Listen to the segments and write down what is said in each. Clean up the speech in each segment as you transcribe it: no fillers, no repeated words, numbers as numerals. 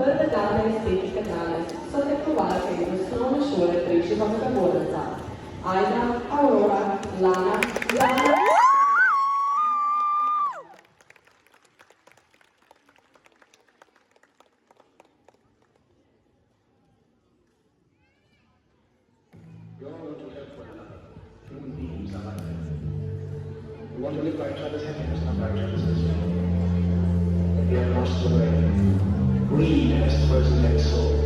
Perlegata estetica tale, state a trovare che sono le sue attrici come protagonista. Aida, Aurora, Lana. We all want to help one another. Human beings are like that. We want to live by each other's happiness, not by each other's misery. But we have lost the way. Greed has poisoned their souls.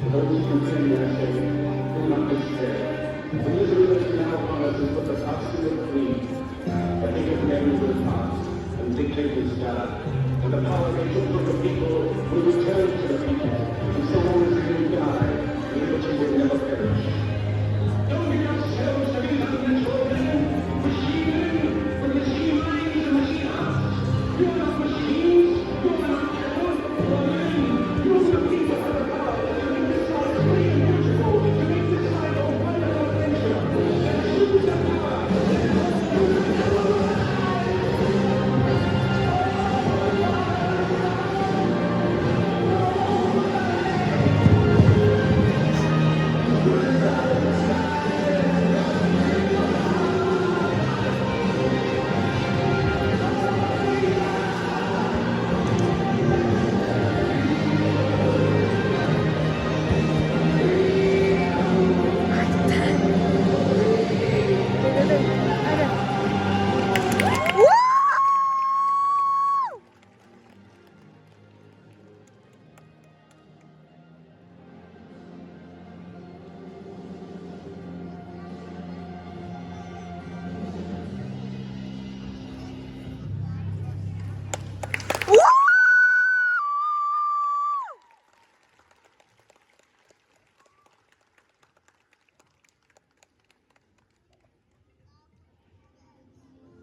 Those who continue to say, do not despair. The misery that is now upon us is but the obstinate greed that maketh men will pass and dictators die. And the power they took from the people will return to the people, and so